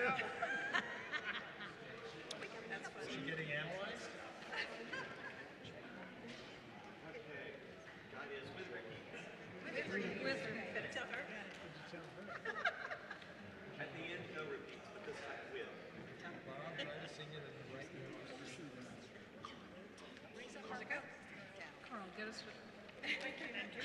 Is she getting analyzed? Okay. God is with Ricky. With her. Tell her. At the end, no repeats, but this time with. Bob, try to sing it in the right note. Where's it go? Carl, get us with Thank you.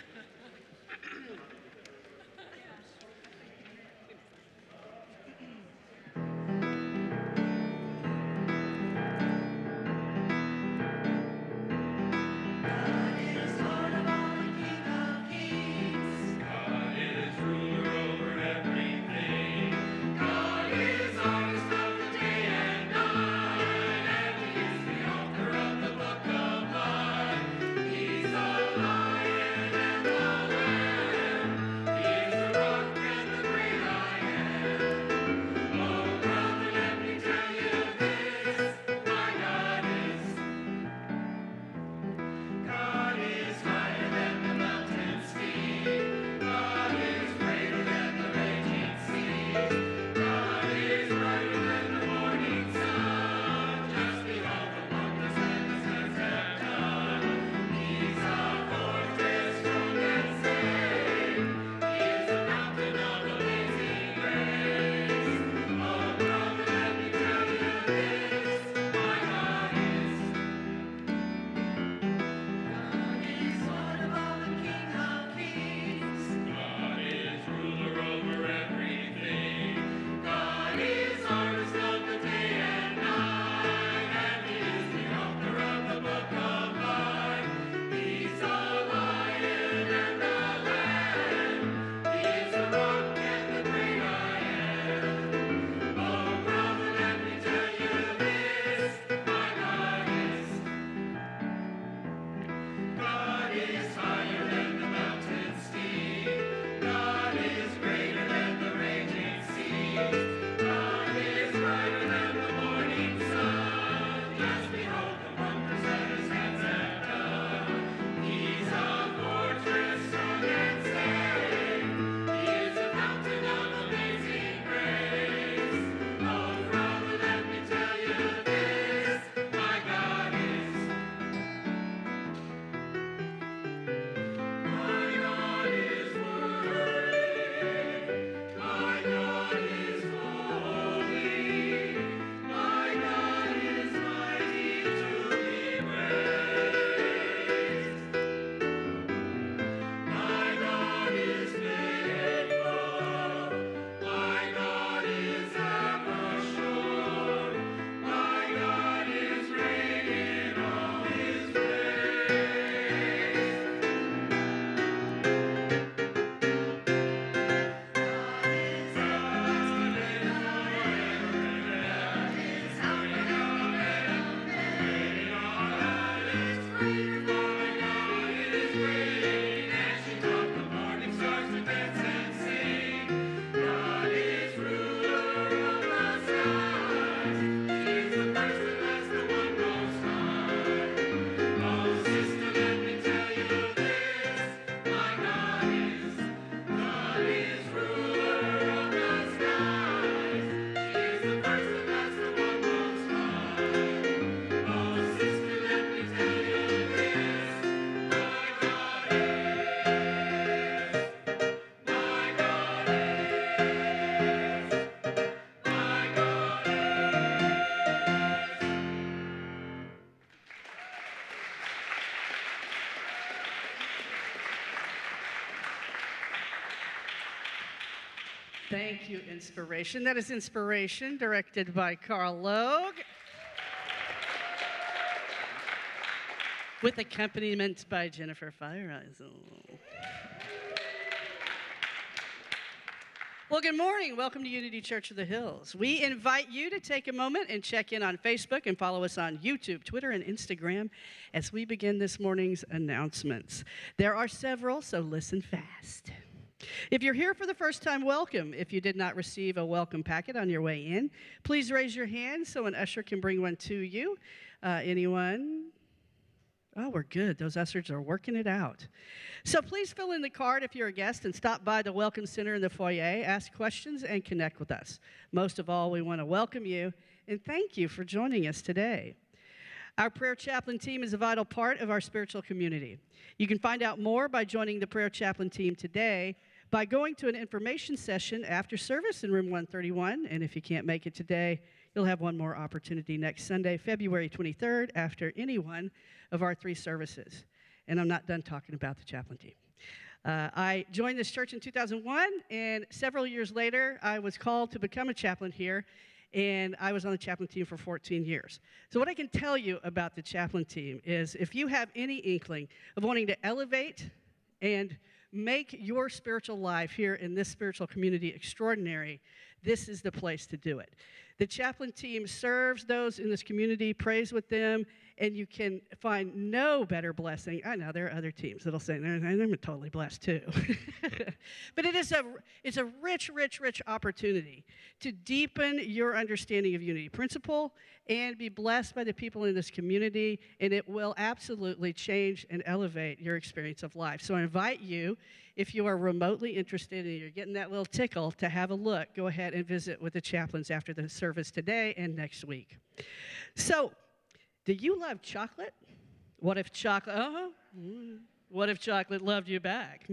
Thank you, Inspiration. That is Inspiration, directed by Carl Logue, with accompaniment by Jennifer Fireisel. Well, good morning. Welcome to Unity Church of the Hills. We invite you to take a moment and check in on Facebook and follow us on YouTube, Twitter, and Instagram as we begin this morning's announcements. There are several, so listen fast. If you're here for the first time, welcome. If you did not receive a welcome packet on your way in, please raise your hand so an usher can bring one to you. Anyone? Oh, we're good. Those ushers are working it out. So please fill in the card if you're a guest and stop by the Welcome Center in the foyer, ask questions, and connect with us. Most of all, we want to welcome you and thank you for joining us today. Our prayer chaplain team is a vital part of our spiritual community. You can find out more by joining the prayer chaplain team today by going to an information session after service in room 131. And if you can't make it today, you'll have one more opportunity next Sunday, February 23rd, after any one of our 3 services. And I'm not done talking about the chaplain team. I joined this church in 2001, and several years later, I was called to become a chaplain here, and I was on the chaplain team for 14 years. So what I can tell you about the chaplain team is if you have any inkling of wanting to elevate and make your spiritual life here in this spiritual community extraordinary, this is the place to do it. The chaplain team serves those in this community, prays with them, and you can find no better blessing. I know there are other teams that'll say, they're totally blessed too. But it's a rich, rich, rich opportunity to deepen your understanding of unity principle and be blessed by the people in this community, and it will absolutely change and elevate your experience of life. So I invite you, if you are remotely interested and you're getting that little tickle to have a look, go ahead and visit with the chaplains after the service today and next week. So, do you love chocolate? What if chocolate, what if chocolate loved you back?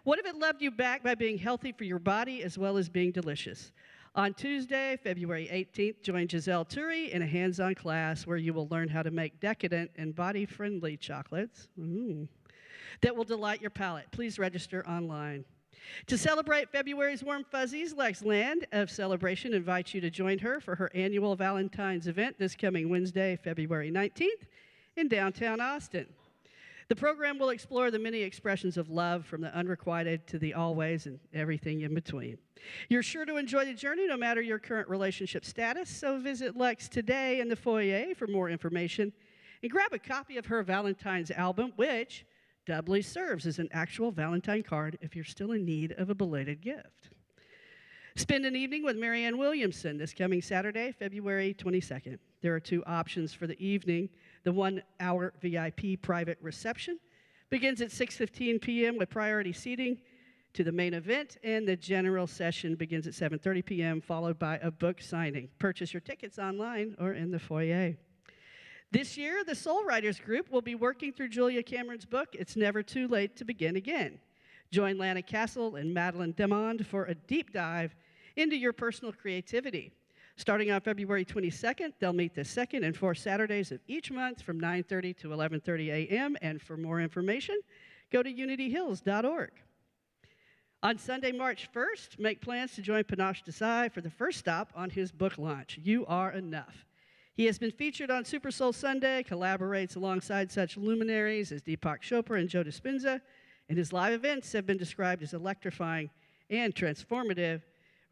What if it loved you back by being healthy for your body as well as being delicious? On Tuesday, February 18th, join Giselle Turi in a hands-on class where you will learn how to make decadent and body-friendly chocolates that will delight your palate. Please register online. To celebrate February's warm fuzzies, Lex Land of Celebration invites you to join her for her annual Valentine's event this coming Wednesday, February 19th in downtown Austin. The program will explore the many expressions of love from the unrequited to the always and everything in between. You're sure to enjoy the journey no matter your current relationship status, so visit Lex today in the foyer for more information and grab a copy of her Valentine's album, which doubly serves as an actual Valentine card if you're still in need of a belated gift. Spend an evening with Marianne Williamson this coming Saturday, February 22nd. There are 2 options for the evening. The 1-hour VIP private reception begins at 6:15 p.m. with priority seating to the main event, and the general session begins at 7:30 p.m., followed by a book signing. Purchase your tickets online or in the foyer. This year, the Soul Writers Group will be working through Julia Cameron's book, It's Never Too Late to Begin Again. Join Lana Castle and Madeline Demond for a deep dive into your personal creativity. Starting on February 22nd, they'll meet the 2nd and 4th Saturdays of each month from 9:30 to 11:30 a.m., and for more information, go to unityhills.org. On Sunday, March 1st, make plans to join Panache Desai for the first stop on his book launch, You Are Enough. He has been featured on Super Soul Sunday, collaborates alongside such luminaries as Deepak Chopra and Joe Dispenza, and his live events have been described as electrifying and transformative.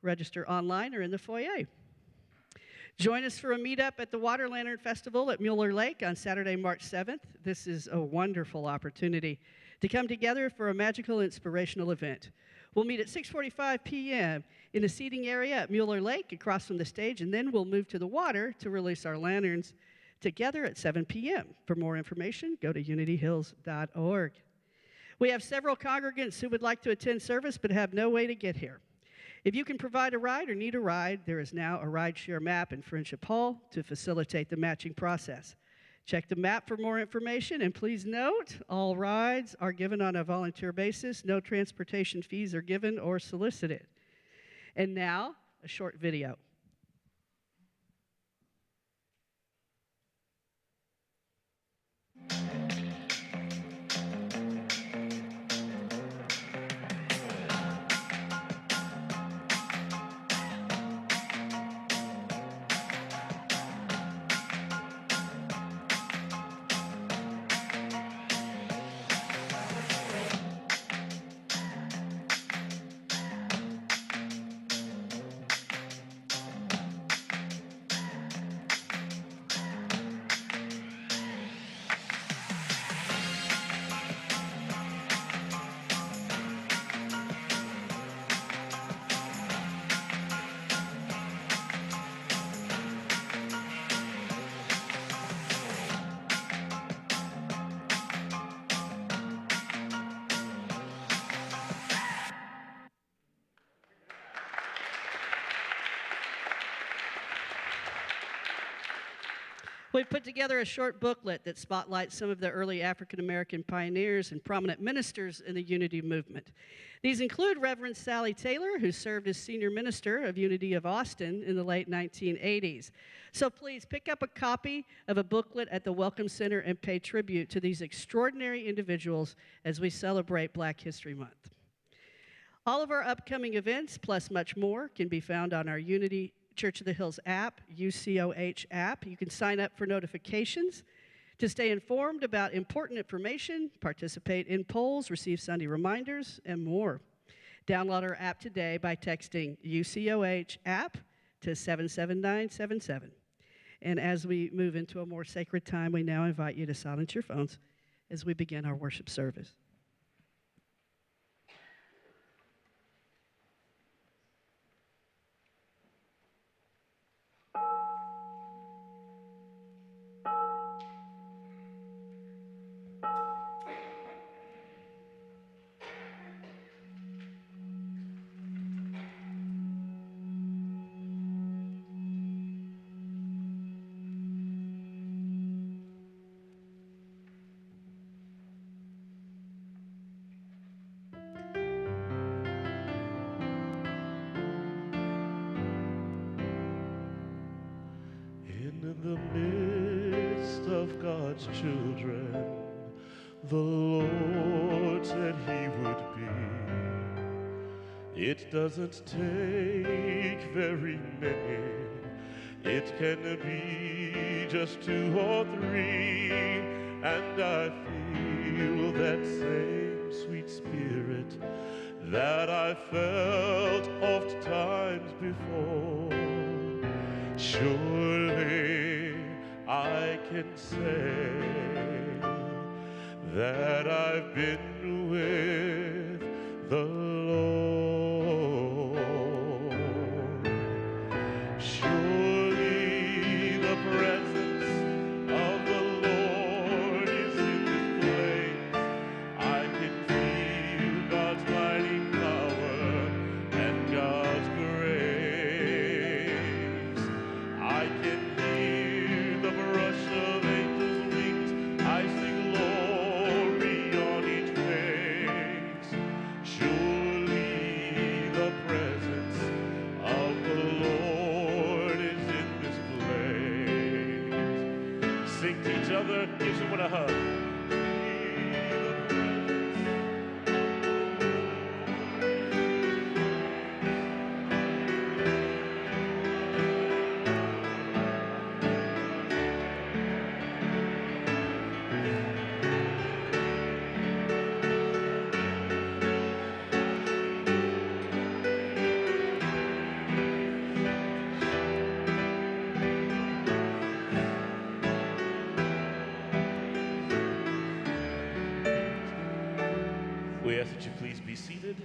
Register online or in the foyer. Join us for a meetup at the Water Lantern Festival at Mueller Lake on Saturday, March 7th. This is a wonderful opportunity to come together for a magical, inspirational event. We'll meet at 6:45 p.m. in the seating area at Mueller Lake across from the stage, and then we'll move to the water to release our lanterns together at 7 p.m. For more information, go to unityhills.org. We have several congregants who would like to attend service but have no way to get here. If you can provide a ride or need a ride, there is now a rideshare map in Friendship Hall to facilitate the matching process. Check the map for more information, and please note, all rides are given on a volunteer basis. No transportation fees are given or solicited. And now, a short video. We've put together a short booklet that spotlights some of the early African American pioneers and prominent ministers in the Unity movement. These include Reverend Sally Taylor, who served as senior minister of Unity of Austin in the late 1980s. So please pick up a copy of a booklet at the Welcome Center and pay tribute to these extraordinary individuals as we celebrate Black History Month. All of our upcoming events, plus much more, can be found on our Unity Church of the Hills app, UCOH app. You can sign up for notifications to stay informed about important information, participate in polls, receive Sunday reminders, and more. Download our app today by texting UCOH app to 77977. And as we move into a more sacred time, we now invite you to silence your phones as we begin our worship service. In the midst of God's children, the Lord said he would be. It doesn't take very many. It can be just 2 or 3, and I feel that same sweet spirit that I felt oft times before. Surely I can say that I've been with the Lord. Surely the presence of the Lord is in this place. I can feel God's mighty power and God's grace. I can hear the brush of angels' wings. I see glory on each face. Surely the presence of the Lord is in this place. Sing to each other, give someone a hug. We ask that you please be seated.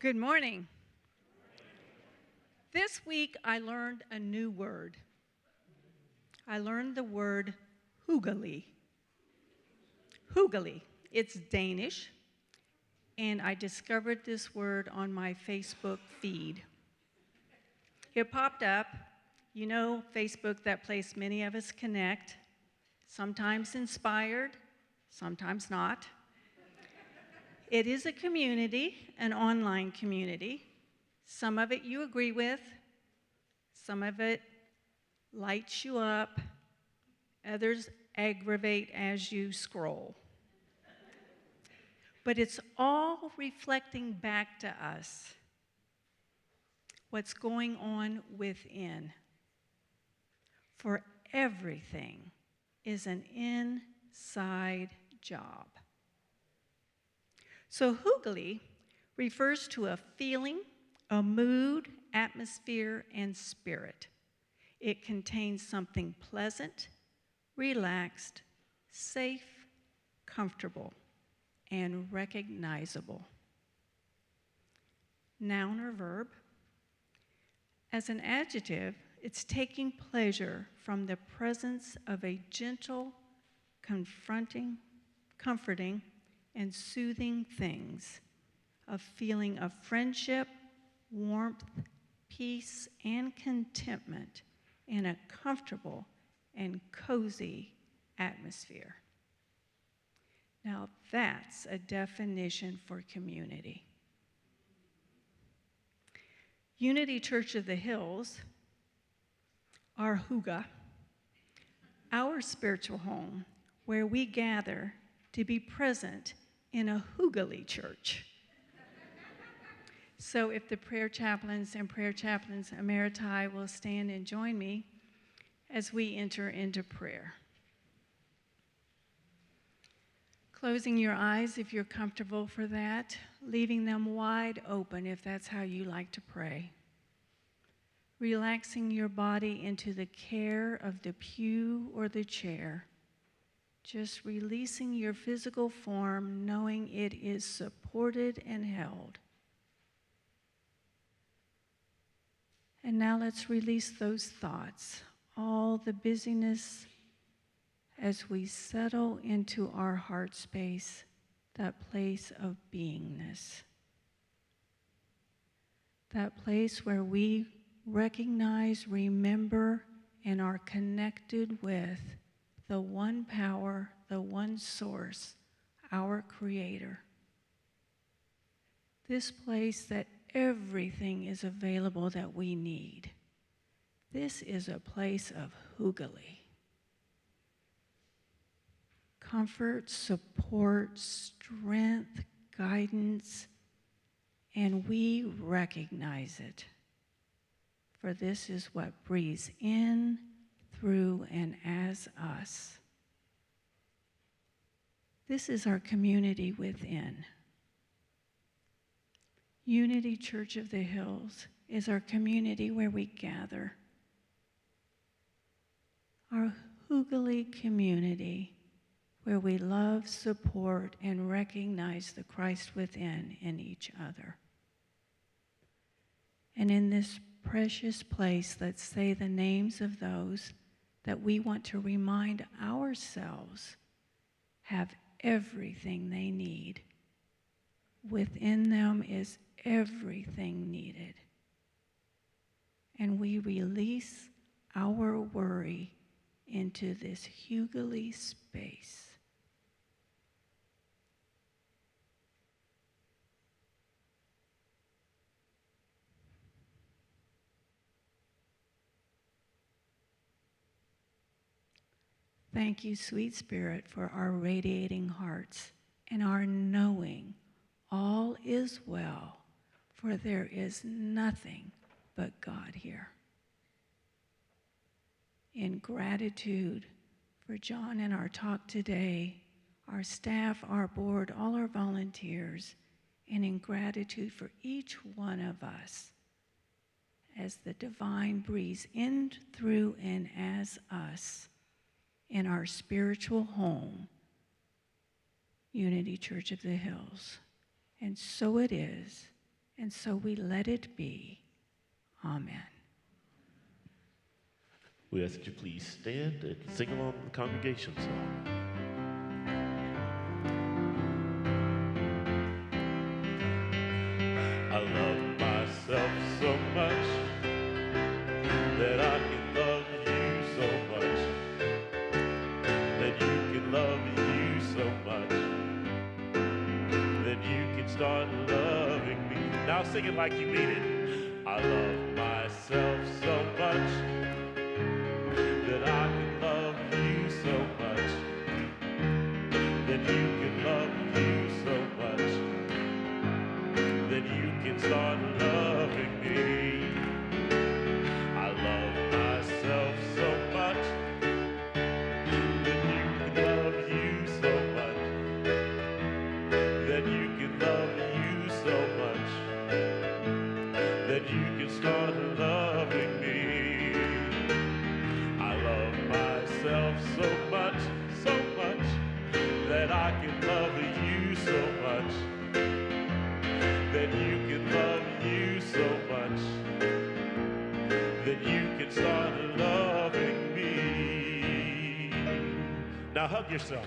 Good morning. This week I learned a new word. I learned the word hygge. Hygge. It's Danish, and I discovered this word on my Facebook feed. It popped up. You know, Facebook, that place many of us connect, sometimes inspired, sometimes not. It is a community, an online community. Some of it you agree with, some of it lights you up, others aggravate as you scroll. But it's all reflecting back to us what's going on within. For everything is an inside job. So hygge refers to a feeling, a mood, atmosphere, and spirit. It contains something pleasant, relaxed, safe, comfortable, and recognizable. Noun or verb. As an adjective, it's taking pleasure from the presence of a gentle, comforting, and soothing things, a feeling of friendship, warmth, peace, and contentment in a comfortable and cozy atmosphere. Now that's a definition for community. Unity Church of the Hills, our Huga, our spiritual home, where we gather to be present in a Hugally church. So if the prayer chaplains and prayer chaplains emeriti will stand and join me as we enter into prayer. Closing your eyes if you're comfortable for that, leaving them wide open if that's how you like to pray. Relaxing your body into the care of the pew or the chair. Just releasing your physical form, knowing it is supported and held. And now let's release those thoughts, all the busyness, as we settle into our heart space, that place of beingness. That place where we recognize, remember, and are connected with the one power, the one source, our Creator. This place that everything is available that we need. This is a place of Hugally. Comfort, support, strength, guidance, and we recognize it. For this is what breathes in, through, and as us. This is our community within. Unity Church of the Hills is our community where we gather. Our Hugally community where we love, support, and recognize the Christ within in each other. And in this precious place, let's say the names of those that we want to remind ourselves have everything they need. Within them is everything needed. And we release our worry into this Hugally space. Thank you, sweet Spirit, for our radiating hearts and our knowing all is well, for there is nothing but God here. In gratitude for John and our talk today, our staff, our board, all our volunteers, and in gratitude for each one of us as the divine breathes in, through, and as us in our spiritual home, Unity Church of the Hills. And so it is, and so we let it be. Amen. We ask that you please stand and sing along the congregation song. I love myself so much that I can love you so much, that you can love you so much, that you can start loving me. Now sing it like you mean it. I love myself so much that I can love you so much, that you can love you so much, that you can start loving me. I love myself so much that you can love you so much, that you can love you so much, that you can start loving me. I love myself so much that I can love you so much, that you can love you so much, that you can start loving me. Now hug yourself.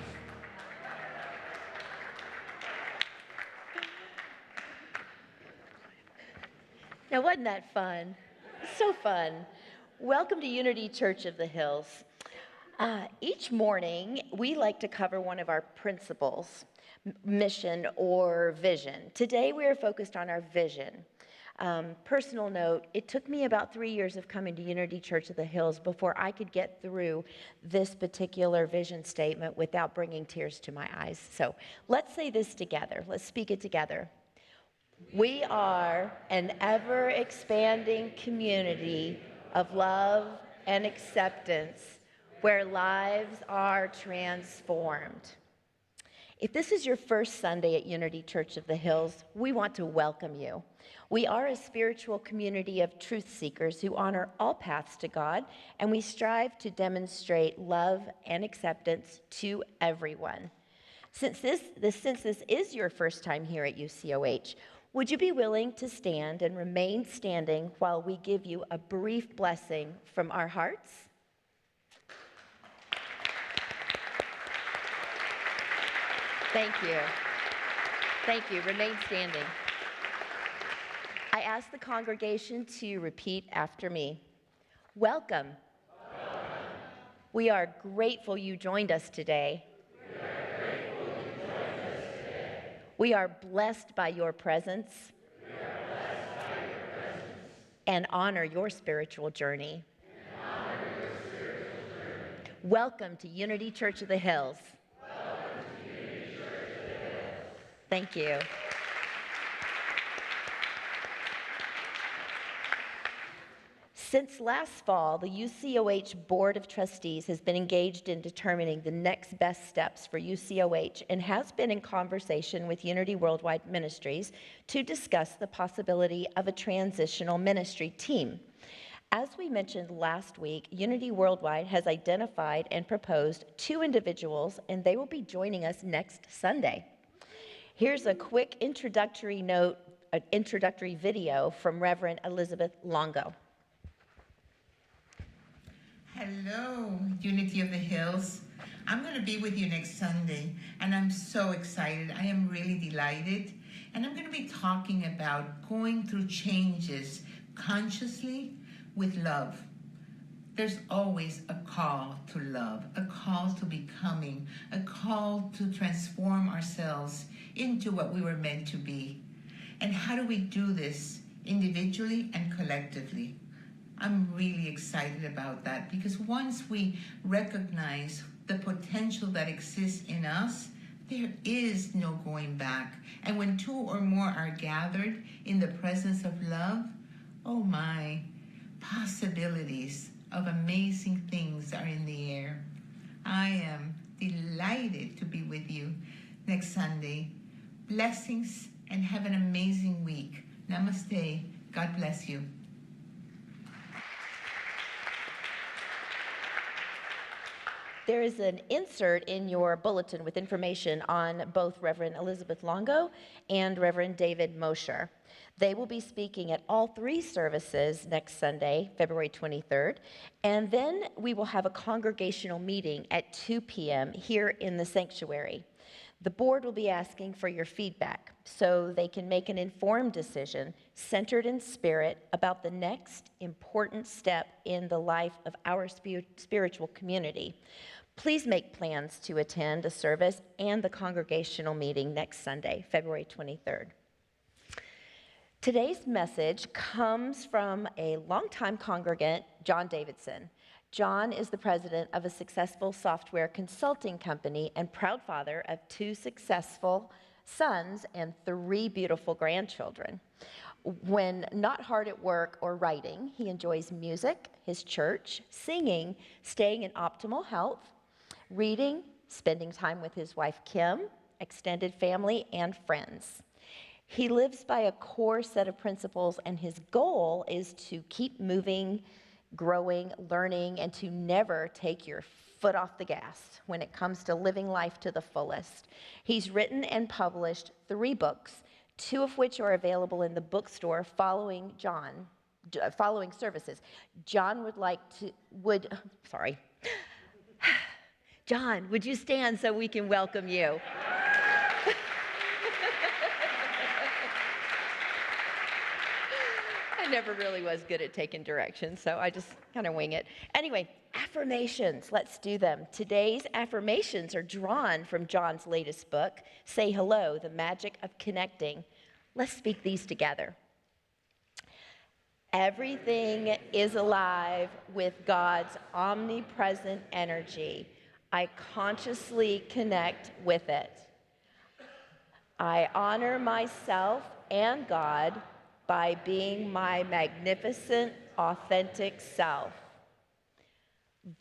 Now, wasn't that fun? So fun. Welcome to Unity Church of the Hills. Each morning, we like to cover one of our principles, mission or vision. Today, we are focused on our vision. Personal note, it took me about 3 years of coming to Unity Church of the Hills before I could get through this particular vision statement without bringing tears to my eyes. So let's say this together. Let's speak it together. We are an ever-expanding community of love and acceptance where lives are transformed. If this is your first Sunday at Unity Church of the Hills, we want to welcome you. We are a spiritual community of truth seekers who honor all paths to God, and we strive to demonstrate love and acceptance to everyone. Since this is your first time here at UCOH, would you be willing to stand and remain standing while we give you a brief blessing from our hearts? Thank you. Thank you. Remain standing. I ask the congregation to repeat after me. Welcome. We are grateful you joined us today. We are blessed by your presence and honor your spiritual journey. Welcome to Unity Church of the Hills. Thank you. Since last fall, the UCOH Board of Trustees has been engaged in determining the next best steps for UCOH and has been in conversation with Unity Worldwide Ministries to discuss the possibility of a transitional ministry team. As we mentioned last week, Unity Worldwide has identified and proposed 2 individuals, and they will be joining us next Sunday. Here's a quick introductory video from Reverend Elizabeth Longo. Hello, Unity of the Hills. I'm going to be with you next Sunday, and I'm so excited. I am really delighted. And I'm going to be talking about going through changes consciously with love. There's always a call to love, a call to becoming, a call to transform ourselves into what we were meant to be. And how do we do this individually and collectively? I'm really excited about that because once we recognize the potential that exists in us, there is no going back. And when 2 or more are gathered in the presence of love, oh my, possibilities of amazing things are in the air. I am delighted to be with you next Sunday. Blessings and have an amazing week. Namaste. God bless you. There is an insert in your bulletin with information on both Reverend Elizabeth Longo and Reverend David Mosher. They will be speaking at all 3 services next Sunday, February 23rd, and then we will have a congregational meeting at 2 p.m. here in the sanctuary. The board will be asking for your feedback so they can make an informed decision centered in spirit about the next important step in the life of our spiritual community. Please make plans to attend a service and the congregational meeting next Sunday, February 23rd. Today's message comes from a longtime congregant, John Davidson. John is the president of a successful software consulting company and proud father of 2 successful sons and 3 beautiful grandchildren. When not hard at work or writing, he enjoys music, his church, singing, staying in optimal health, reading, spending time with his wife Kim, extended family, and friends. He lives by a core set of principles, and his goal is to keep moving, growing, learning, and to never take your foot off the gas when it comes to living life to the fullest. He's written and published 3 books, 2 of which are available in the bookstore following services. John, would you stand so we can welcome you? I never really was good at taking directions, so I just kind of wing it. Anyway, affirmations. Let's do them. Today's affirmations are drawn from John's latest book, Say Hello, The Magic of Connecting. Let's speak these together. Everything is alive with God's omnipresent energy. I consciously connect with it. I honor myself and God by being my magnificent, authentic self.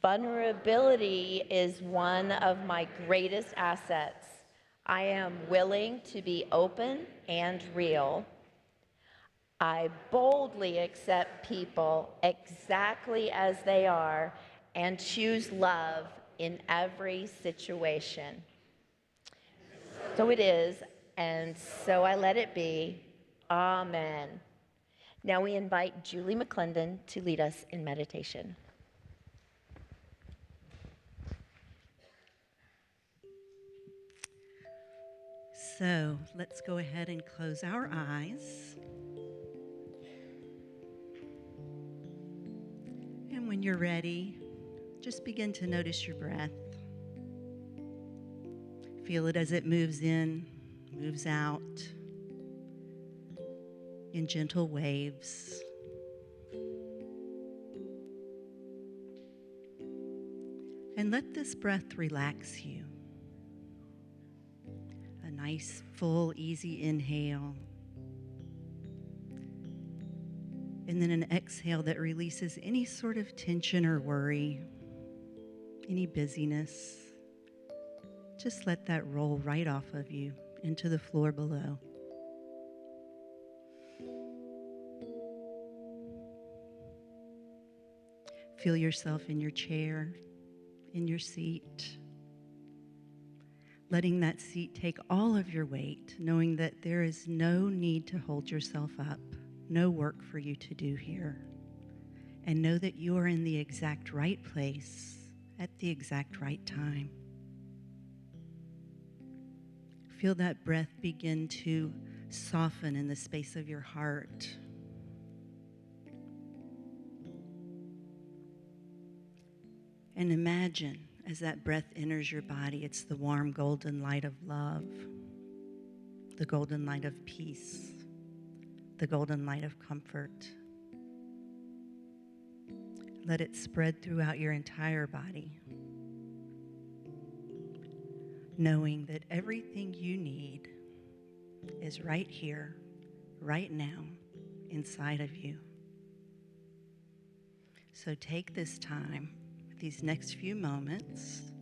Vulnerability is one of my greatest assets. I am willing to be open and real. I boldly accept people exactly as they are and choose love in every situation. So it is, and so I let it be. Amen. Now we invite Julie McClendon to lead us in meditation. So let's go ahead and close our eyes. And when you're ready, just begin to notice your breath. Feel it as it moves in, moves out in gentle waves. And let this breath relax you. A nice, full, easy inhale. And then an exhale that releases any sort of tension or worry, any busyness. Just let that roll right off of you into the floor below. Feel yourself in your chair, in your seat, letting that seat take all of your weight, knowing that there is no need to hold yourself up, no work for you to do here, and know that you are in the exact right place at the exact right time. Feel that breath begin to soften in the space of your heart. And imagine as that breath enters your body, it's the warm golden light of love, the golden light of peace, the golden light of comfort. Let it spread throughout your entire body, knowing that everything you need is right here, right now, inside of you. So take this time, these next few moments,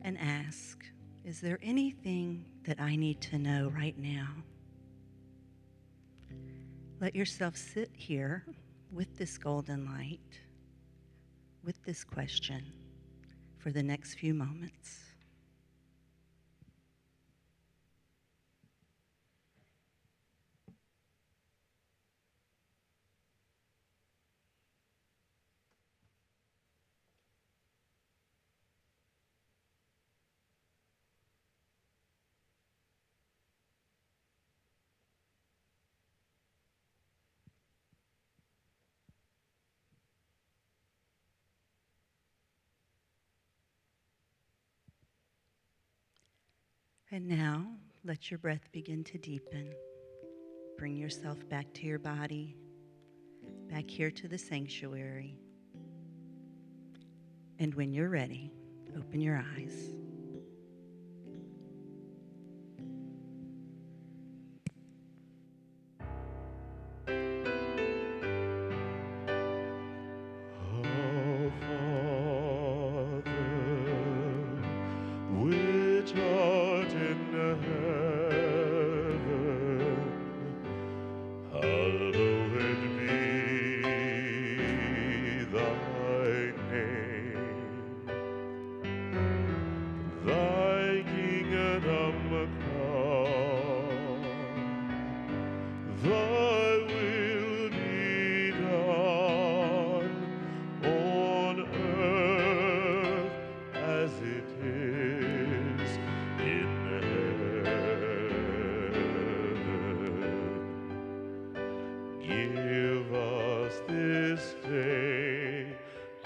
and ask, is there anything that I need to know right now? Let yourself sit here with this golden light, with this question for the next few moments. And now, let your breath begin to deepen. Bring yourself back to your body, back here to the sanctuary. And when you're ready, open your eyes. Our Father, which art in heaven, hallowed be thy name. Give us this day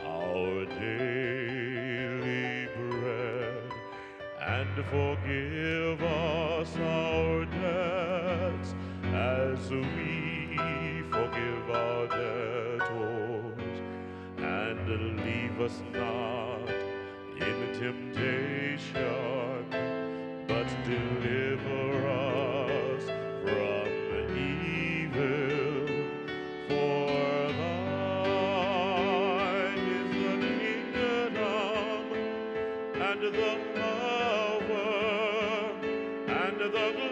our daily bread, and forgive us our debts as we forgive our debtors. And leave us not in temptation, but deliver us from evil. For thine is the kingdom, and the power, and the glory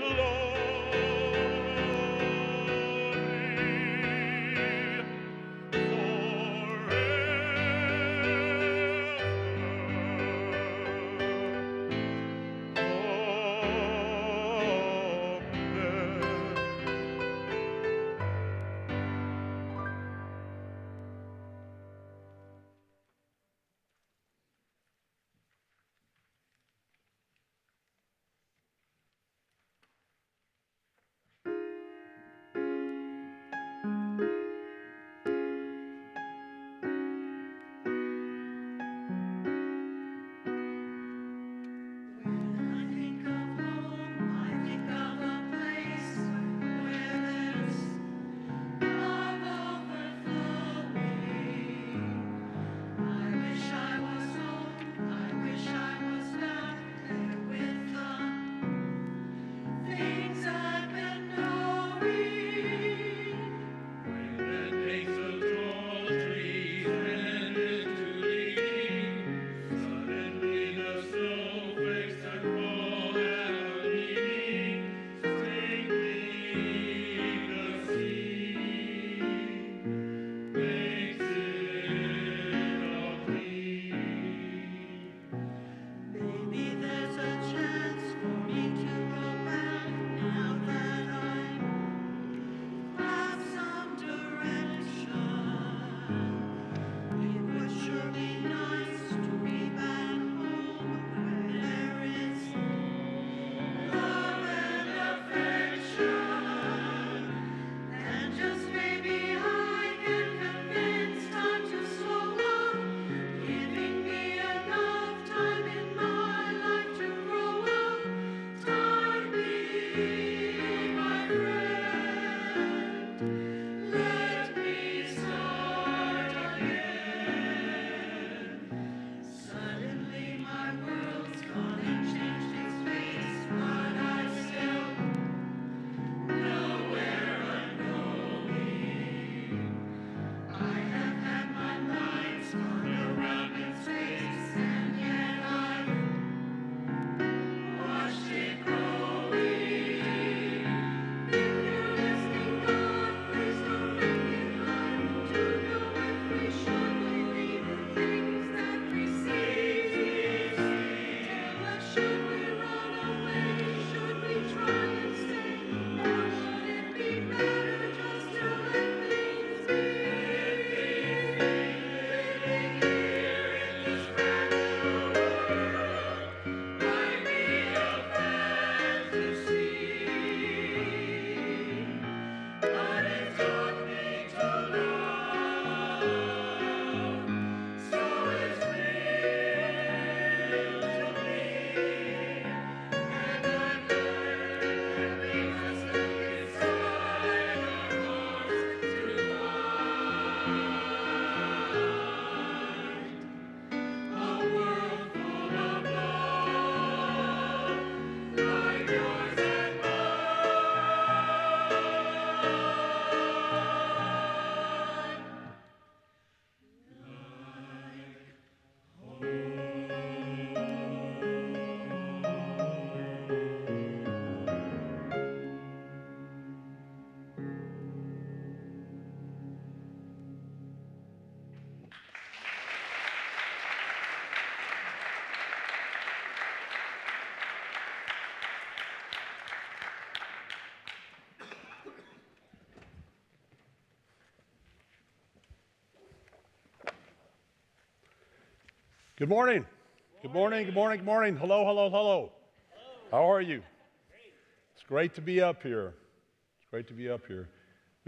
Good morning. Good morning, good morning, good morning. Hello, hello, hello. How are you? It's great to be up here. It's great to be up here.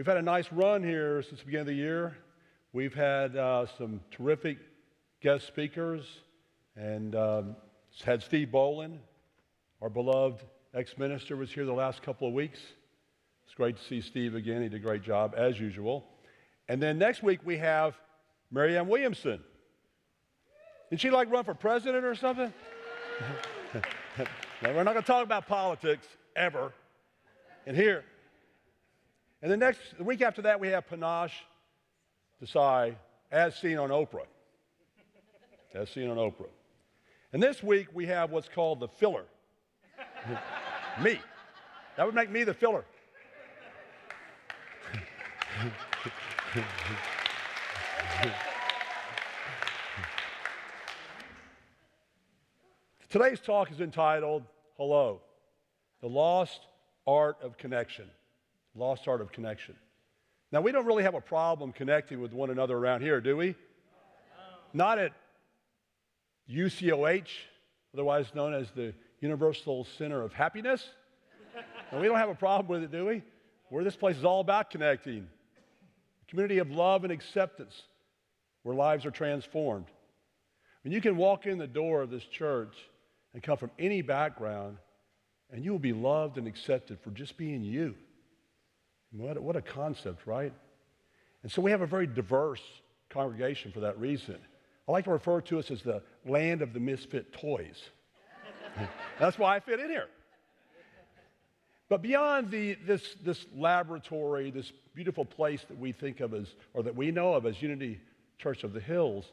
We've had a nice run here since the beginning of the year. We've had some terrific guest speakers, and had Steve Bolin, our beloved ex-minister, was here the last couple of weeks. It's great to see Steve again. He did a great job, as usual. And then next week we have Marianne Williamson. Did she like run for president or something? No, we're not going to talk about politics ever in here. And the week after that, we have Panache Desai, as seen on Oprah. As seen on Oprah. And this week, we have what's called the filler. Me. That would make me the filler. Today's talk is entitled, Hello, the Lost Art of Connection. Lost art of connection. Now, we don't really have a problem connecting with one another around here, do we? No. Not at UCOH, otherwise known as the Universal Center of Happiness. And we don't have a problem with it, do we? Where this place is all about connecting. A community of love and acceptance where lives are transformed. When you can walk in the door of this church and come from any background, and you will be loved and accepted for just being you. What a concept, right? And so we have a very diverse congregation for that reason. I like to refer to us as the land of the misfit toys. That's why I fit in here. But beyond this laboratory, this beautiful place that we think of as, or that we know of as Unity Church of the Hills,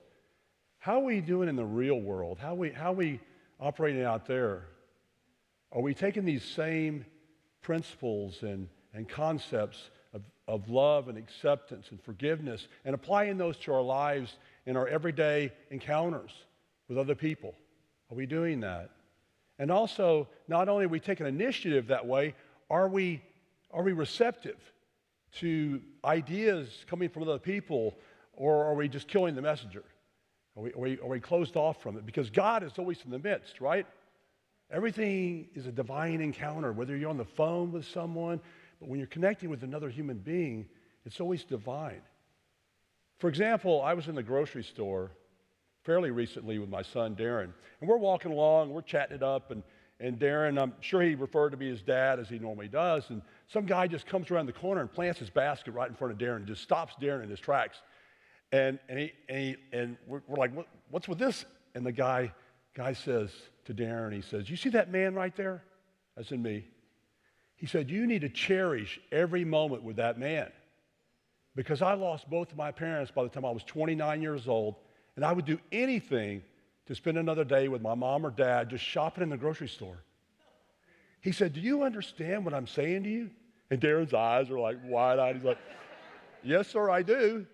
how are we doing in the real world? How are we operating out there? Are we taking these same principles and concepts of love and acceptance and forgiveness and applying those to our lives in our everyday encounters with other people? Are we doing that? And also, not only are we taking initiative that way, are we receptive to ideas coming from other people, or are we just killing the messenger? Are we closed off from it? Because God is always in the midst, right? Everything is a divine encounter, whether you're on the phone with someone, but when you're connecting with another human being, it's always divine. For example, I was in the grocery store fairly recently with my son, Darren, and we're walking along, we're chatting it up, and Darren, I'm sure he referred to me as Dad, as he normally does, and some guy just comes around the corner and plants his basket right in front of Darren and just stops Darren in his tracks. And we're like, what's with this? And the guy says to Darren, he says, you see that man right there? As in me. He said, you need to cherish every moment with that man. Because I lost both of my parents by the time I was 29 years old, and I would do anything to spend another day with my mom or dad just shopping in the grocery store. He said, do you understand what I'm saying to you? And Darren's eyes are like wide-eyed. He's like, yes, sir, I do.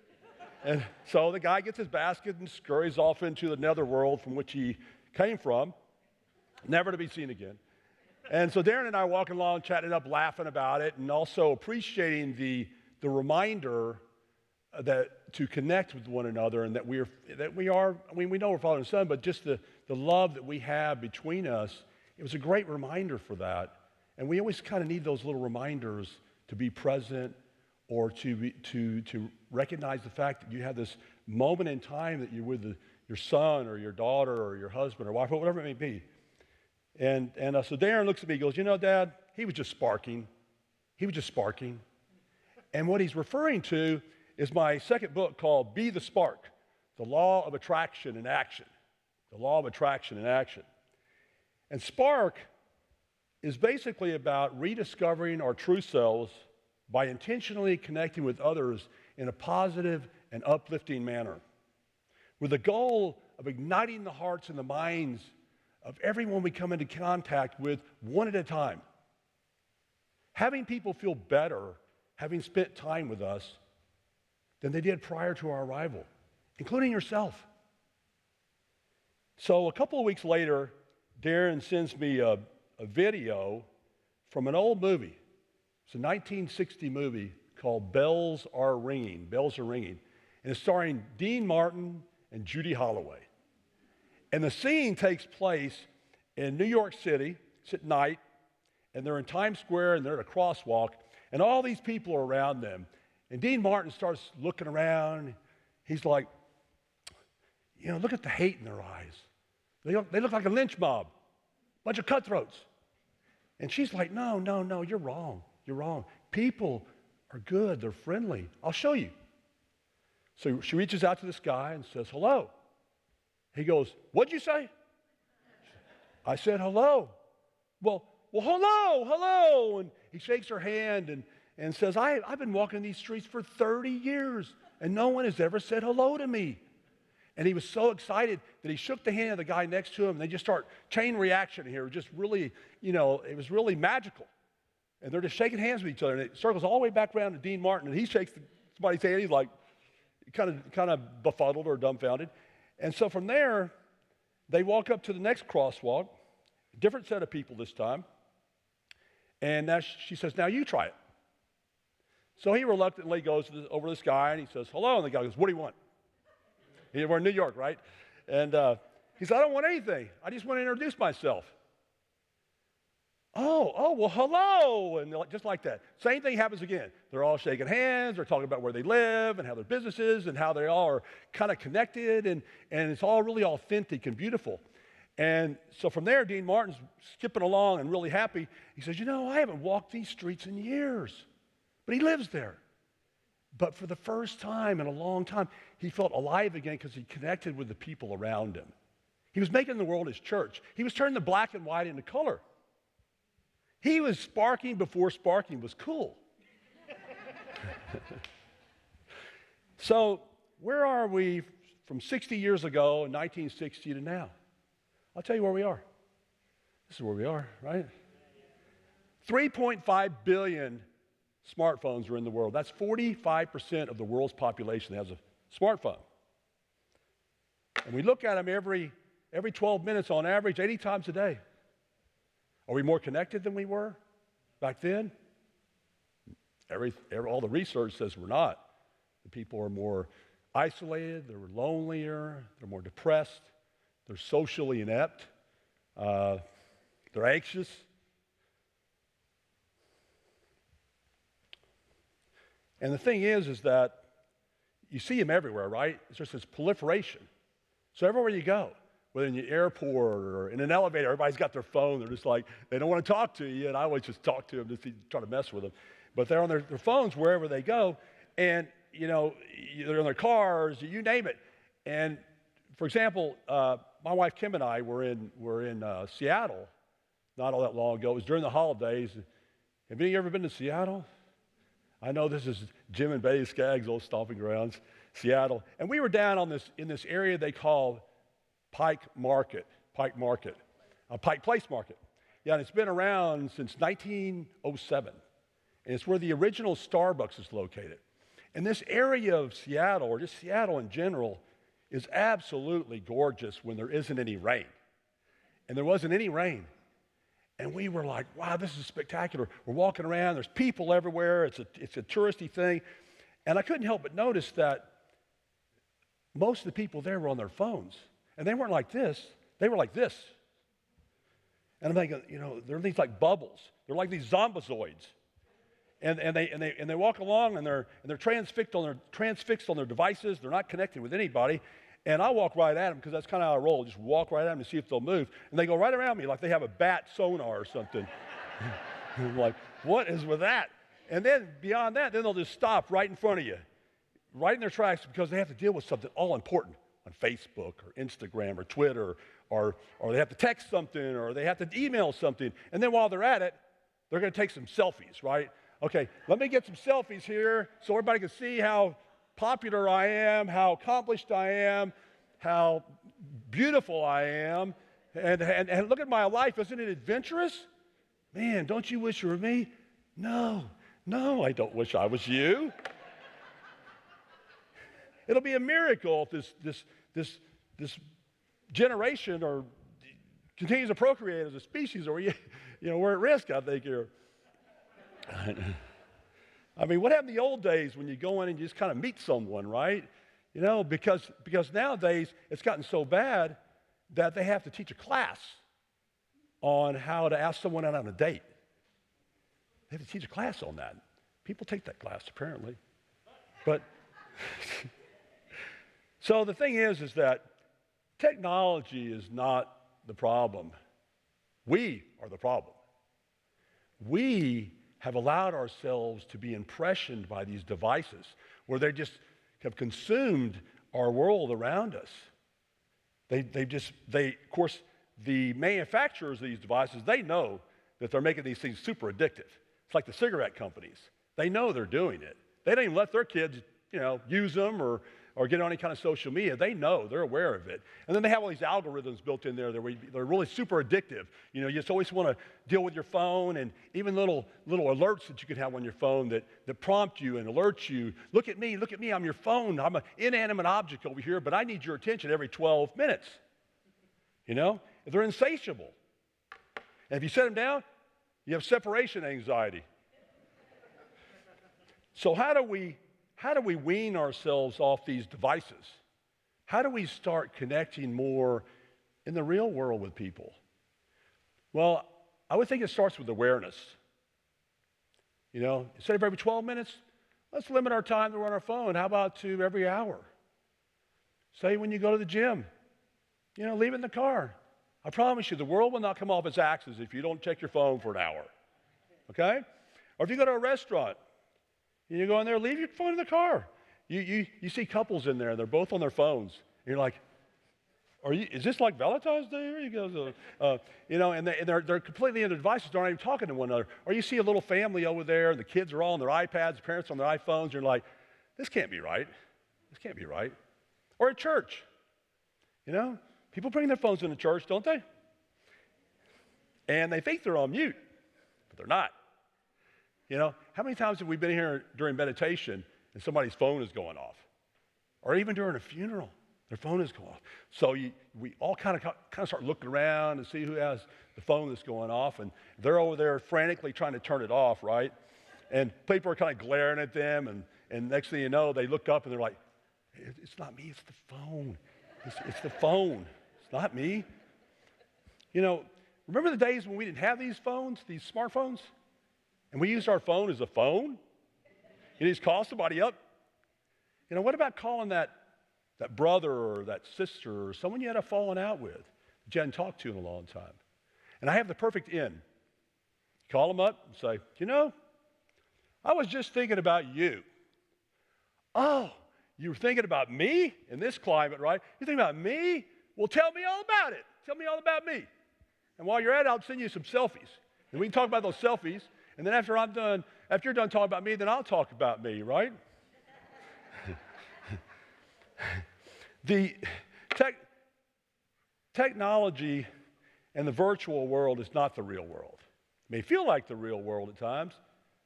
And so the guy gets his basket and scurries off into the netherworld from which he came from, never to be seen again. And so Darren and I are walking along, chatting up, laughing about it, and also appreciating the reminder that to connect with one another, and that we are, I mean, we know we're father and son, but just the love that we have between us, it was a great reminder for that. And we always kind of need those little reminders to be present, or to recognize the fact that you have this moment in time that you're with your son or your daughter or your husband or wife, or whatever it may be. And so Darren looks at me and goes, you know, Dad, he was just sparking. He was just sparking. And what he's referring to is my second book called Be the Spark, The Law of Attraction in Action. The Law of Attraction in Action. And spark is basically about rediscovering our true selves by intentionally connecting with others in a positive and uplifting manner, with the goal of igniting the hearts and the minds of everyone we come into contact with one at a time. Having people feel better having spent time with us than they did prior to our arrival, including yourself. So a couple of weeks later, Darren sends me a video from an old movie. It's a 1960 movie called Bells Are Ringing. Bells Are Ringing. And it's starring Dean Martin and Judy Holloway. And the scene takes place in New York City. It's at night, and they're in Times Square, and they're at a crosswalk, and all these people are around them. And Dean Martin starts looking around. He's like, look at the hate in their eyes. They look like a lynch mob, bunch of cutthroats. And she's like, no, you're wrong. You're wrong. People are good. They're friendly. I'll show you. So she reaches out to this guy and says, hello. He goes, what'd you say? I said, hello. Well, hello. And he shakes her hand and says, I've been walking these streets for 30 years, and no one has ever said hello to me. And he was so excited that he shook the hand of the guy next to him, and they just start chain reaction here. Just really, it was really magical. And they're just shaking hands with each other, and it circles all the way back around to Dean Martin, and he shakes somebody's hand. He's like kind of befuddled or dumbfounded. And so from there, they walk up to the next crosswalk, different set of people this time. And now she says, now you try it. So he reluctantly goes over to this guy, and he says, hello. And the guy goes, what do you want? We're in New York, right? And he said, I don't want anything. I just want to introduce myself. Oh, well, hello. And just like that. Same thing happens again. They're all shaking hands. They're talking about where they live and how their business is and how they all are kind of connected. And it's all really authentic and beautiful. And so from there, Dean Martin's skipping along and really happy. He says, I haven't walked these streets in years. But he lives there. But for the first time in a long time, he felt alive again because he connected with the people around him. He was making the world his church. He was turning the black and white into color. He was sparking before sparking was cool. So where are we from 60 years ago in 1960 to now? I'll tell you where we are. This is where we are, right? 3.5 billion smartphones are in the world. That's 45% of the world's population that has a smartphone. And we look at them every 12 minutes on average, 80 times a day. Are we more connected than we were back then? All the research says we're not. The people are more isolated, they're lonelier, they're more depressed, they're socially inept, they're anxious. And the thing is that you see them everywhere, right? It's just this proliferation. So everywhere you go, whether in the airport or in an elevator, everybody's got their phone. They're just like, they don't want to talk to you, and I always just talk to them just to try to mess with them. But they're on their phones wherever they go, and, they're in their cars, you name it. And, for example, my wife Kim and I were in Seattle not all that long ago. It was during the holidays. Have any of you ever been to Seattle? I know this is Jim and Betty Skaggs' old stomping grounds, Seattle. And we were down in this area they call Pike Place Market. Yeah, and it's been around since 1907. And it's where the original Starbucks is located. And this area of Seattle, or just Seattle in general, is absolutely gorgeous when there isn't any rain. And there wasn't any rain. And we were like, wow, this is spectacular. We're walking around, there's people everywhere, it's a touristy thing. And I couldn't help but notice that most of the people there were on their phones. And they weren't like this, they were like this. And I'm thinking, they're these like bubbles. They're like these zombizoids. And they walk along and they're transfixed on their devices. They're not connecting with anybody. And I walk right at them because that's kind of how I roll. Just walk right at them to see if they'll move. And they go right around me like they have a bat sonar or something. I'm like, what is with that? And then beyond that, then they'll just stop right in front of you, right in their tracks because they have to deal with something all important on Facebook or Instagram or Twitter, or they have to text something or they have to email something. And then while they're at it, they're going to take some selfies, right? Okay, let me get some selfies here so everybody can see how popular I am, how accomplished I am, how beautiful I am, and look at my life. Isn't it adventurous? Man, don't you wish you were me? No, I don't wish I was you. It'll be a miracle if this generation or continues to procreate as a species, or we're at risk, I think here. I mean, what happened in the old days when you go in and you just kind of meet someone, right? Because nowadays it's gotten so bad that they have to teach a class on how to ask someone out on a date. They have to teach a class on that. People take that class, apparently. But so the thing is that technology is not the problem. We are the problem. We have allowed ourselves to be impressioned by these devices where they just have consumed our world around us. Of course, the manufacturers of these devices, they know that they're making these things super addictive. It's like the cigarette companies. They know they're doing it. They don't even let their kids, use them or get on any kind of social media. They know, they're aware of it. And then they have all these algorithms built in there that they're really super addictive. You just always want to deal with your phone, and even little alerts that you can have on your phone that prompt you and alert you. Look at me, I'm your phone. I'm an inanimate object over here, but I need your attention every 12 minutes. They're insatiable. And if you set them down, you have separation anxiety. So how do we wean ourselves off these devices? How do we start connecting more in the real world with people? Well, I would think it starts with awareness. Instead of every 12 minutes, let's limit our time to on our phone. How about to every hour? Say when you go to the gym, leave it in the car. I promise you, the world will not come off its axis if you don't check your phone for an hour. Okay? Or if you go to a restaurant, you go in there, leave your phone in the car. You see couples in there, they're both on their phones. And you're like, is this like Valentine's Day? Here you go. And they're completely into devices, they're not even talking to one another. Or you see a little family over there, and the kids are all on their iPads, the parents on their iPhones, and you're like, this can't be right. This can't be right. Or at church, people bring their phones into church, don't they? And they think they're on mute, but they're not. How many times have we been here during meditation and somebody's phone is going off? Or even during a funeral, their phone is going off. So we all kind of start looking around and see who has the phone that's going off, and they're over there frantically trying to turn it off, right? And people are kind of glaring at them, and next thing you know, they look up and they're like, it's not me, it's the phone. It's the phone. It's not me. Remember the days when we didn't have these phones, these smartphones? And we used our phone as a phone? You just call somebody up. What about calling that brother or that sister or someone you had a falling out with that you hadn't talked to in a long time? And I have the perfect in. Call them up and say, I was just thinking about you. Oh, you were thinking about me in this climate, right? You're thinking about me? Well, tell me all about it. Tell me all about me. And while you're at it, I'll send you some selfies. And we can talk about those selfies. And then after you're done talking about me, then I'll talk about me, right? The technology and the virtual world is not the real world. It may feel like the real world at times,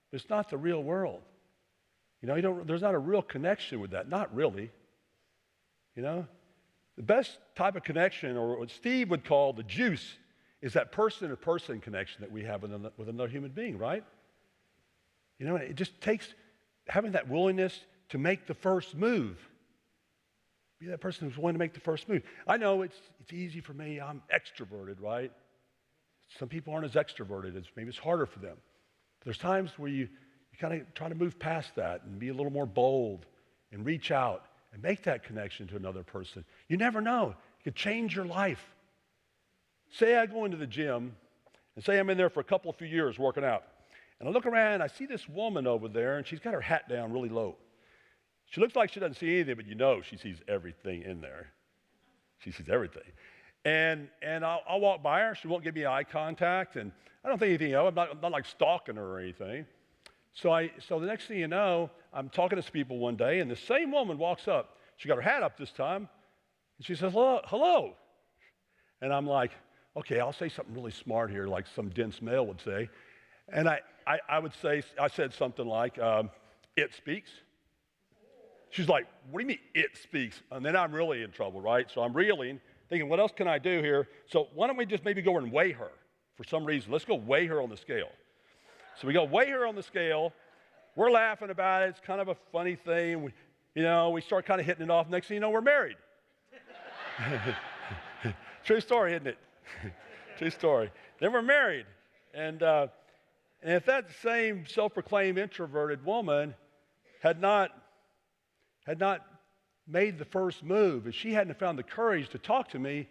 but it's not the real world. There's not a real connection with that. Not really. The best type of connection, or what Steve would call the juice, is that person-to-person connection that we have with another human being, right? It just takes having that willingness to make the first move. Be that person who's willing to make the first move. I know it's easy for me. I'm extroverted, right? Some people aren't as extroverted. Maybe it's harder for them. But there's times where you kind of try to move past that and be a little more bold and reach out and make that connection to another person. You never know. It could change your life. Say I go into the gym, and say I'm in there for a few years working out. And I look around, and I see this woman over there, and she's got her hat down really low. She looks like she doesn't see anything, but she sees everything in there. She sees everything. And I'll walk by her. She won't give me eye contact, and I don't think anything of it. I'm not like stalking her or anything. So the next thing you know, I'm talking to some people one day, and the same woman walks up. She got her hat up this time, and she says, hello. And I'm like, okay, I'll say something really smart here, like some dense male would say. And I said something like, it speaks. She's like, what do you mean it speaks? And then I'm really in trouble, right? So I'm reeling, thinking, what else can I do here? So why don't we just maybe go and weigh her for some reason? Let's go weigh her on the scale. So we go weigh her on the scale. We're laughing about it. It's kind of a funny thing. We start kind of hitting it off. Next thing you know, we're married. True story, isn't it? True story. Then we're married. And if that same self-proclaimed introverted woman had not had not made the first move, if she hadn't found the courage to talk to me,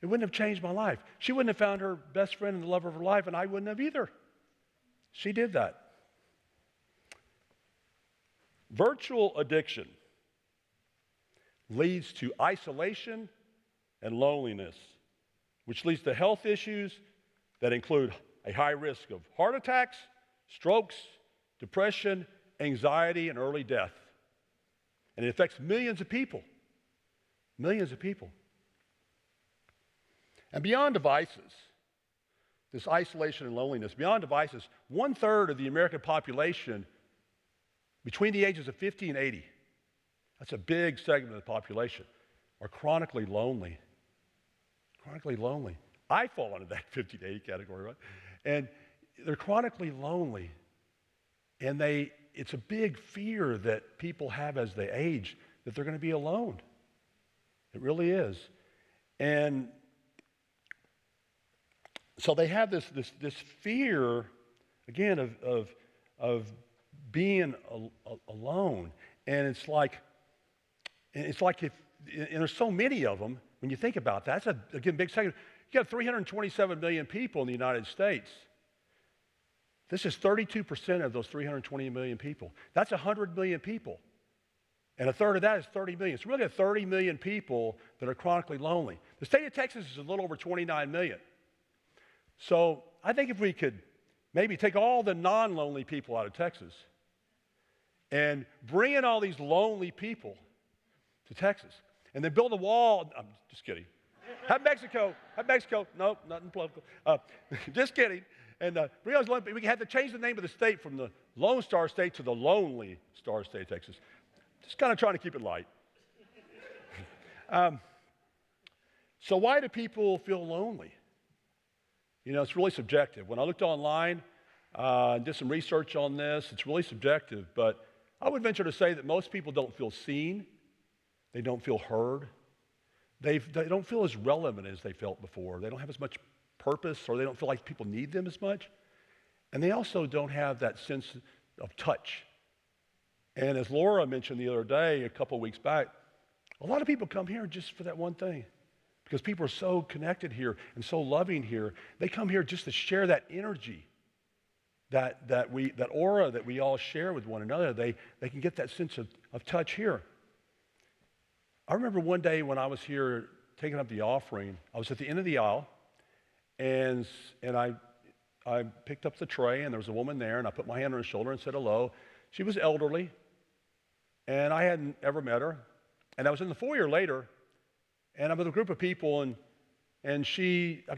it wouldn't have changed my life. She wouldn't have found her best friend and the love of her life, and I wouldn't have either. She did that. Virtual addiction leads to isolation and loneliness, which leads to health issues that include a high risk of heart attacks, strokes, depression, anxiety, and early death. And it affects millions of people. Millions of people. And beyond devices, this isolation and loneliness, beyond devices, 1/3 of the American population between the ages of 50 and 80, that's a big segment of the population, are chronically lonely. Chronically lonely. I fall into that 50 to 80 category, right? And they're chronically lonely. And it's a big fear that people have as they age, that they're going to be alone. It really is. And so they have this fear, again, of being alone. And it's like if, and there's so many of them, when you think about that, that's again, big segment. You got 327 million people in the United States. This is 32% of those 320 million people. That's 100 million people. And 1/3 of that is 30 million. So we really have 30 million people that are chronically lonely. The state of Texas is a little over 29 million. So I think if we could maybe take all the non-lonely people out of Texas and bring in all these lonely people to Texas, and then build a wall. I'm just kidding. Have Mexico. Nope, nothing political. Just kidding. And we have to change the name of the state from the Lone Star State to the Lonely Star State of Texas. Just kind of trying to keep it light. So why do people feel lonely? You know, it's really subjective. When I looked online and did some research on this, it's really subjective. But I would venture to say that most people don't feel seen. They don't feel heard. They don't feel as relevant as they felt before. They don't have as much purpose, or they don't feel like people need them as much. And they also don't have that sense of touch. And as Laura mentioned the other day, a couple of weeks back, a lot of people come here just for that one thing. Because people are so connected here and so loving here. They come here just to share that energy, that aura that we all share with one another. They can get that sense of touch here. I remember one day when I was here taking up the offering, I was at the end of the aisle, and I picked up the tray, and there was a woman there, and I put my hand on her shoulder and said hello. She was elderly, and I hadn't ever met her. And I was in the foyer later, and I'm with a group of people, and I could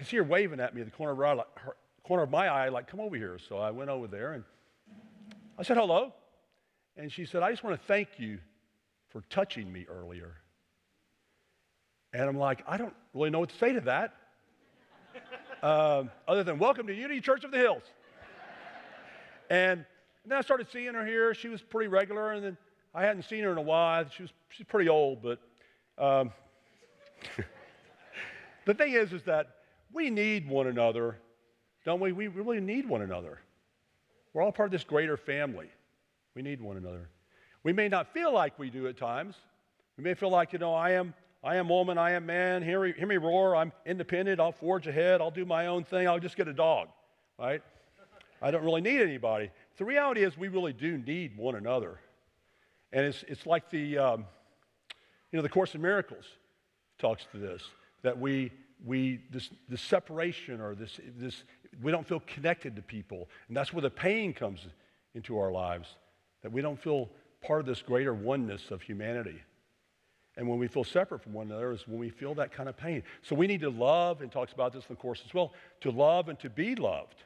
see her waving at me at the corner of my eye, like, come over here. So I went over there, and I said hello. And she said, I just want to thank you for touching me earlier. And I'm like, I don't really know what to say to that, other than welcome to Unity Church of the Hills. And then I started seeing her here. She was pretty regular, and then I hadn't seen her in a while. She's pretty old, but the thing is that we need one another, don't we? We really need one another. We're all part of this greater family. We need one another. We may not feel like we do at times. We may feel like, I am woman, I am man, hear me roar, I'm independent, I'll forge ahead, I'll do my own thing, I'll just get a dog, right? I don't really need anybody. The reality is we really do need one another. And it's like the Course in Miracles talks to this, that this separation or this we don't feel connected to people. And that's where the pain comes into our lives, that we don't feel part of this greater oneness of humanity. And when we feel separate from one another is when we feel that kind of pain. So we need to love, and talks about this in the Course as well, to love and to be loved.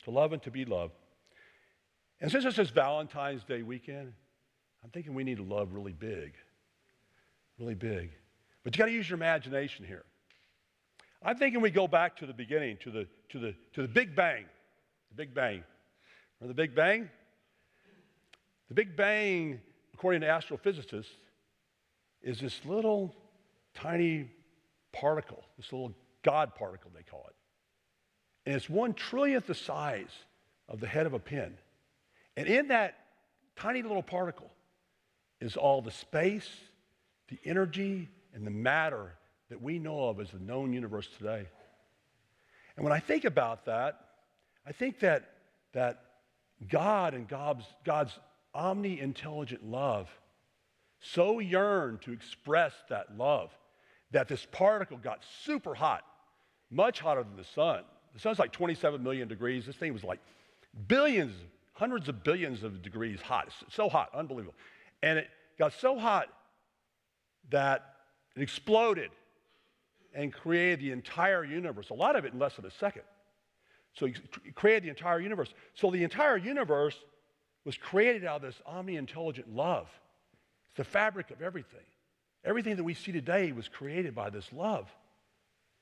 To love and to be loved. And since this is Valentine's Day weekend, I'm thinking we need to love really big. Really big. But you got to use your imagination here. I'm thinking we go back to the beginning, to the Big Bang. The Big Bang. Remember the Big Bang? The Big Bang, according to astrophysicists, is this little tiny particle, this little God particle, they call it. And it's 1/trillionth the size of the head of a pin. And in that tiny little particle is all the space, the energy, and the matter that we know of as the known universe today. And when I think about that, I think that God and God's omni-intelligent love so yearned to express that love that this particle got super hot, much hotter than the sun. The sun's like 27 million degrees. This thing was like billions, hundreds of billions of degrees hot. It's so hot, unbelievable. And it got so hot that it exploded and created the entire universe, a lot of it in less than a second. So he created the entire universe. So the entire universe was created out of this omni-intelligent love. It's the fabric of everything. Everything that we see today was created by this love.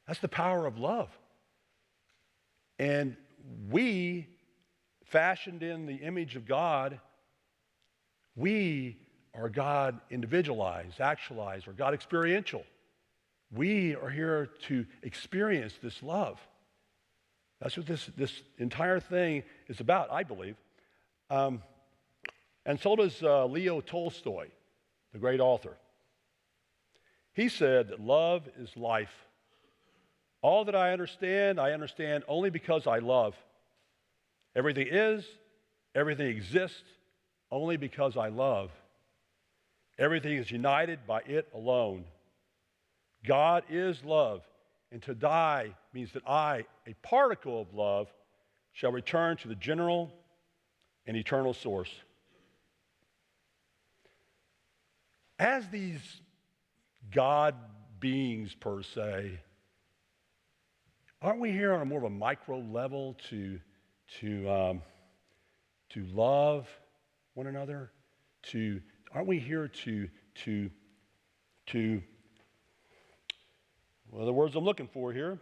That's the power of love. And we, fashioned in the image of God, we are God individualized, actualized, or God experiential. We are here to experience this love. That's what this entire thing is about, I believe. And so does Leo Tolstoy, the great author. He said that love is life. All that I understand only because I love. Everything is, everything exists, only because I love. Everything is united by it alone. God is love, and to die means that I, a particle of love, shall return to the general and eternal source. As these God beings, per se, aren't we here on a more of a micro level to love one another? Aren't we here to well, the words I'm looking for here,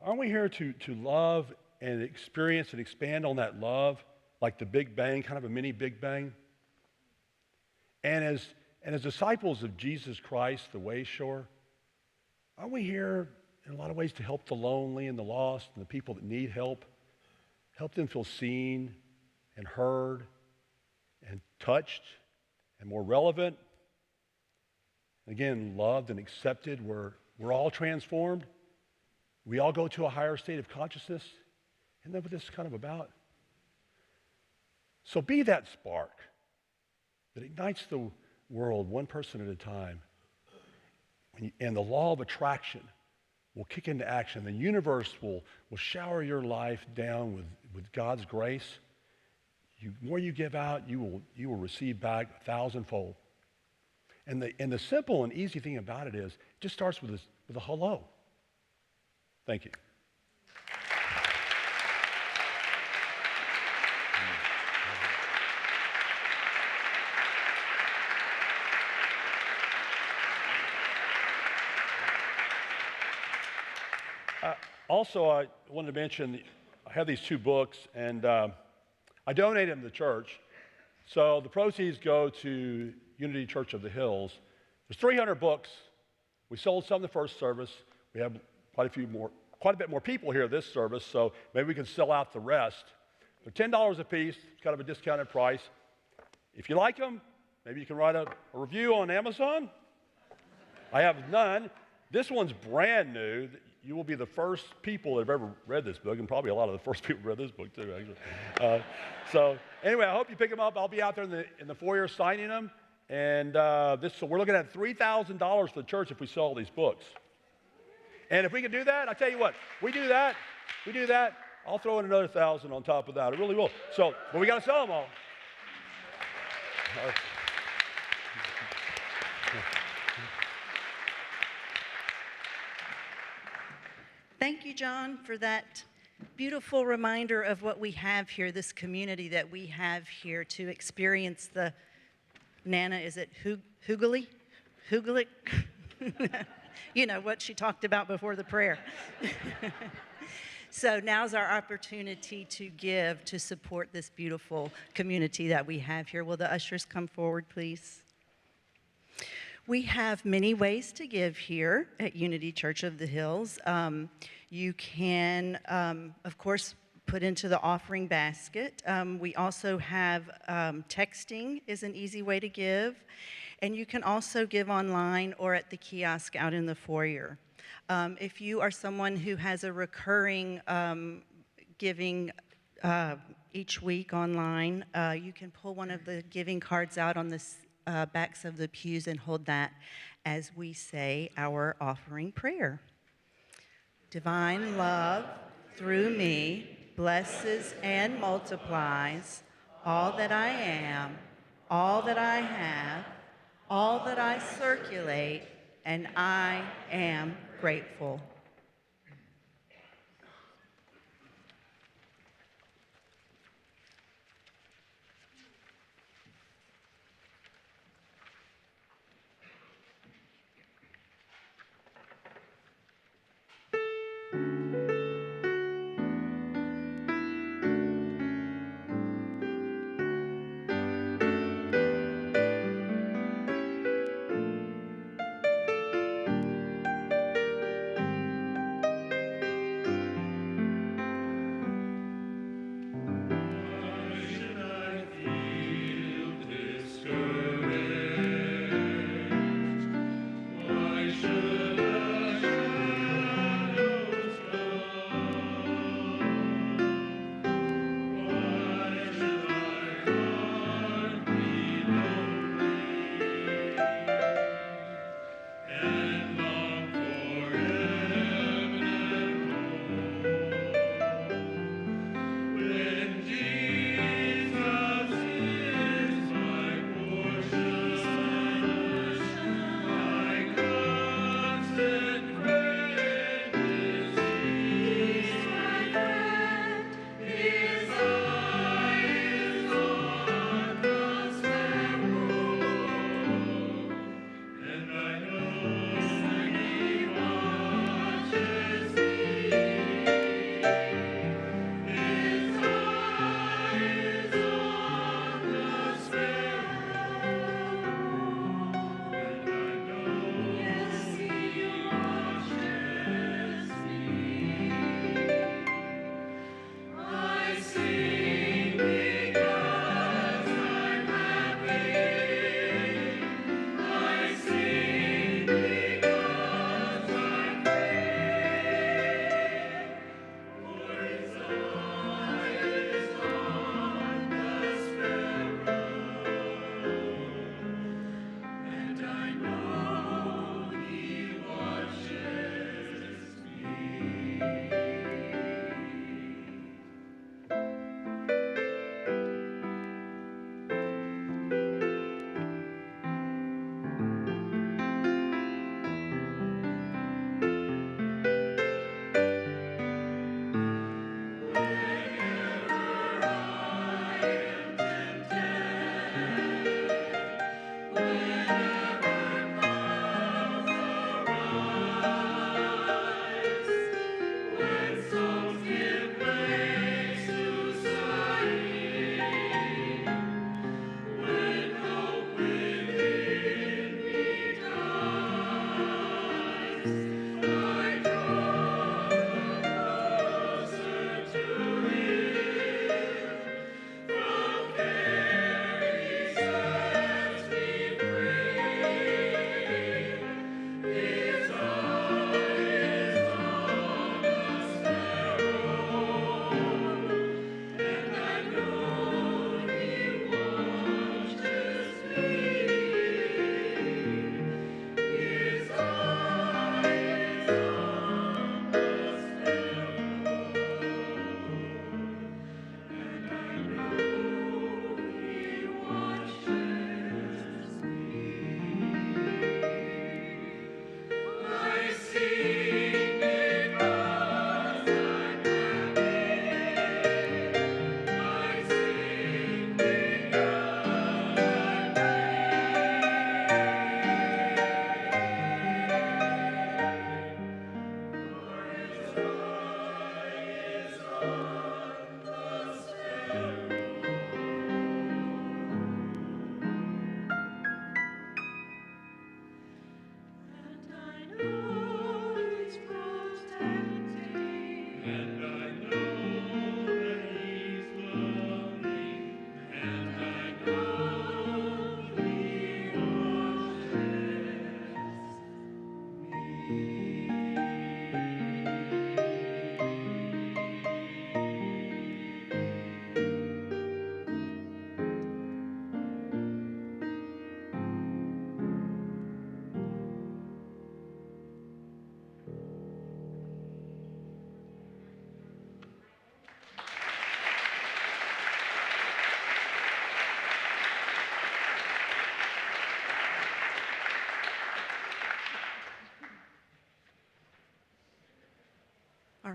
aren't we here to love and experience and expand on that love like the Big Bang, kind of a mini Big Bang? And as disciples of Jesus Christ, the way shower, aren't we here in a lot of ways to help the lonely and the lost and the people that need help them feel seen and heard and touched and more relevant? Again, loved and accepted. We're all transformed. We all go to a higher state of consciousness. Isn't that what this is kind of about? So be that spark that ignites the world one person at a time. And the law of attraction will kick into action. The universe will shower your life down with God's grace. The more you give out, you will receive back 1,000-fold. And the simple and easy thing about it is, it just starts with a hello. Thank you. Also, I wanted to mention, I have these 2 books, and I donated them to the church. So the proceeds go to Unity Church of the Hills. There's 300 books. We sold some in the first service. We have quite a bit more people here this service, so maybe we can sell out the rest. They're $10 a piece, kind of a discounted price. If you like them, maybe you can write a review on Amazon. I have none. This one's brand new. You will be the first people that have ever read this book, and probably a lot of the first people who read this book too, actually. So anyway, I hope you pick them up. I'll be out there in the foyer signing them. And so we're looking at $3,000 for the church if we sell these books. And if we can do that, I tell you what, we do that, I'll throw in another 1,000 on top of that. I really will. So, but we got to sell them all. Thank you, John, for that beautiful reminder of what we have here, this community that we have here to experience the, Nana, is it Hugely? You know, what she talked about before the prayer. So now's our opportunity to give, to support this beautiful community that we have here. Will the ushers come forward, please? We have many ways to give here at Unity Church of the Hills. You can, of course, put into the offering basket. We also have texting is an easy way to give. And you can also give online or at the kiosk out in the foyer. If you are someone who has a recurring giving each week online, you can pull one of the giving cards out on the backs of the pews and hold that as we say our offering prayer. Divine love through me blesses and multiplies all that I am, all that I have, all that I circulate, and I am grateful.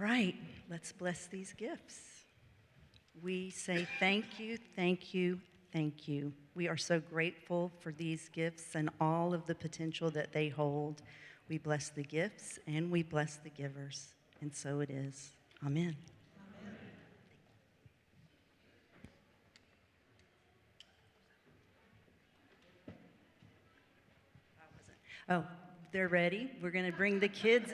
right, let's bless these gifts. We say thank you, thank you, thank you. We are so grateful for these gifts and all of the potential that they hold. We bless the gifts and we bless the givers. And so it is. Amen. Oh, they're ready. We're going to bring the kids